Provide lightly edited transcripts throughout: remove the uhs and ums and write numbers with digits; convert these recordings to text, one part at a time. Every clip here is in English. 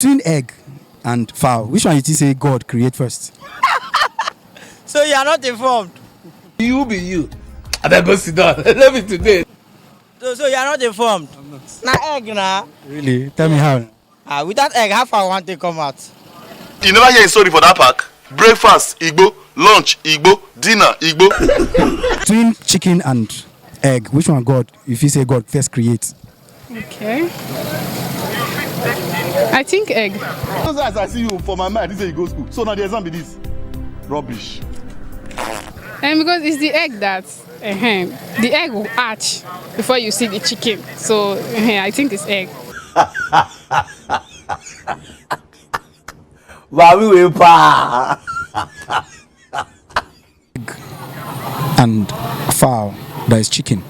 Between egg and fowl, which one you think say God create first? So you are not informed. You be you. I better go sit down. Let me today. So you are not informed. Na egg na. Really? Tell me how. Without egg, how far one thing come out? You never hear a story for that park? Breakfast, Igbo. Lunch, Igbo. Dinner, Igbo. Between chicken and egg, which one God, if you say God first create? Okay. I think egg. As I see you for my mind, this is you go school. So now the exam be this. Rubbish. And because it's the egg that the egg will hatch before you see the chicken. So I think it's egg. Egg and fowl, that is chicken.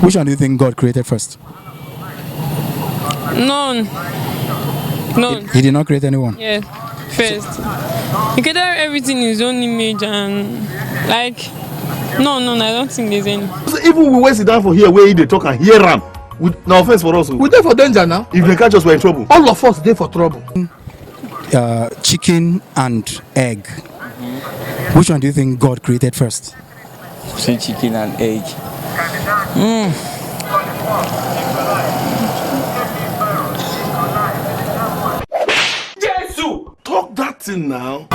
Which one do you think God created first? None. He did not create anyone. Yeah. First. He created everything in his own image and no, I don't think there's any. So even we wait sit down for here where they talk and hear them. No offense for us. We there for danger now. If they catch us, we're in trouble. All of us there for trouble. Chicken and egg. Which one do you think God created first? Between chicken and egg. Talk that thing now.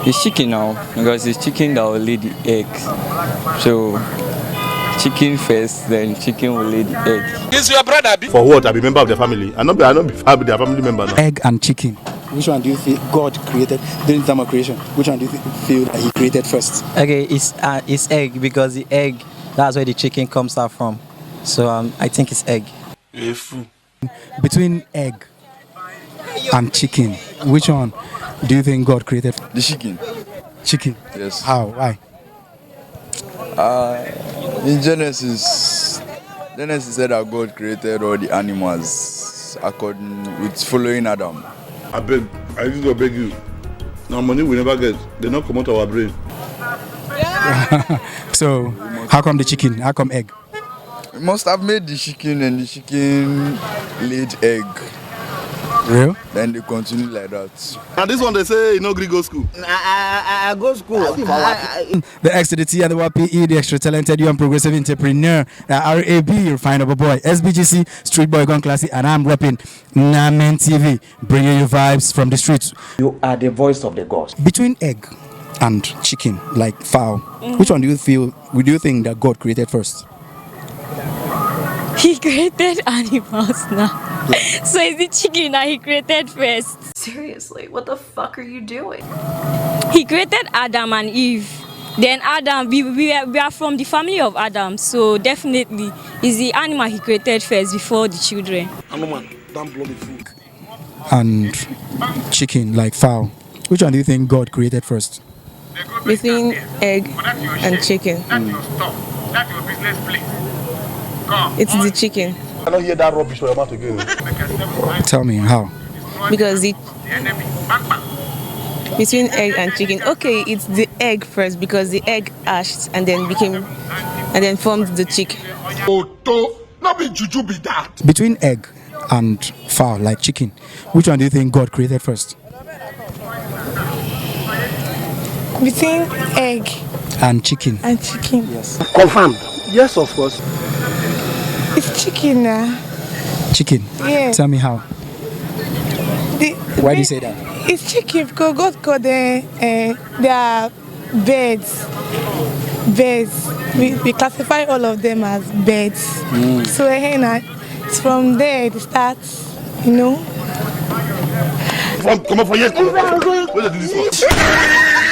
It's chicken now because it's chicken that will lay the eggs. So chicken first, then chicken will lay the egg. This your brother? For what? I be member of their family. I not be their family member now. Egg and chicken. Which one do you think God created during time of creation? Which one do you feel that He created first? Okay, it's egg because the egg, that's where the chicken comes out from. So I think it's egg. Between egg and chicken, which one do you think God created? The chicken. Chicken. Yes. How? Why? In Genesis said that God created all the animals with following Adam. I used to beg you. Now money we never get. They not come out our brain. So, how come the chicken? How come egg? We must have made the chicken and the chicken laid egg. Real? Then they continue like that. And this one they say you no gree go school. I go school. The X to the T and the YPE, the extra talented young progressive entrepreneur, RAB, refinable boy, SBGC, street boy gone classy, and I'm repping Namen TV, bringing you vibes from the streets. You are the voice of the gods. Between egg and chicken, like fowl, which one do you think that God created first? He created animals now. So it's the chicken that he created first. Seriously, what the fuck are you doing? He created Adam and Eve. Then Adam, we are from the family of Adam. So definitely, it's the animal he created first before the children. Animal, don't blow me food. And chicken, like fowl, which one do you think God created first? Between egg and chicken. It's the chicken. I don't hear that rubbish for your mouth again. Tell me how. Because between egg and chicken, okay, it's the egg first because the egg hatched and then formed the chick. Not be juju be that. Between egg and fowl, like chicken, which one do you think God created first? Between egg And chicken. and chicken. Yes. Confirm. Yes, of course. It's chicken now. Chicken. Yeah. Tell me how. Why do you say that? It's chicken because God called they are birds. Birds. We classify all of them as birds. So it's from there it starts, Come on for here. Where did you do this one?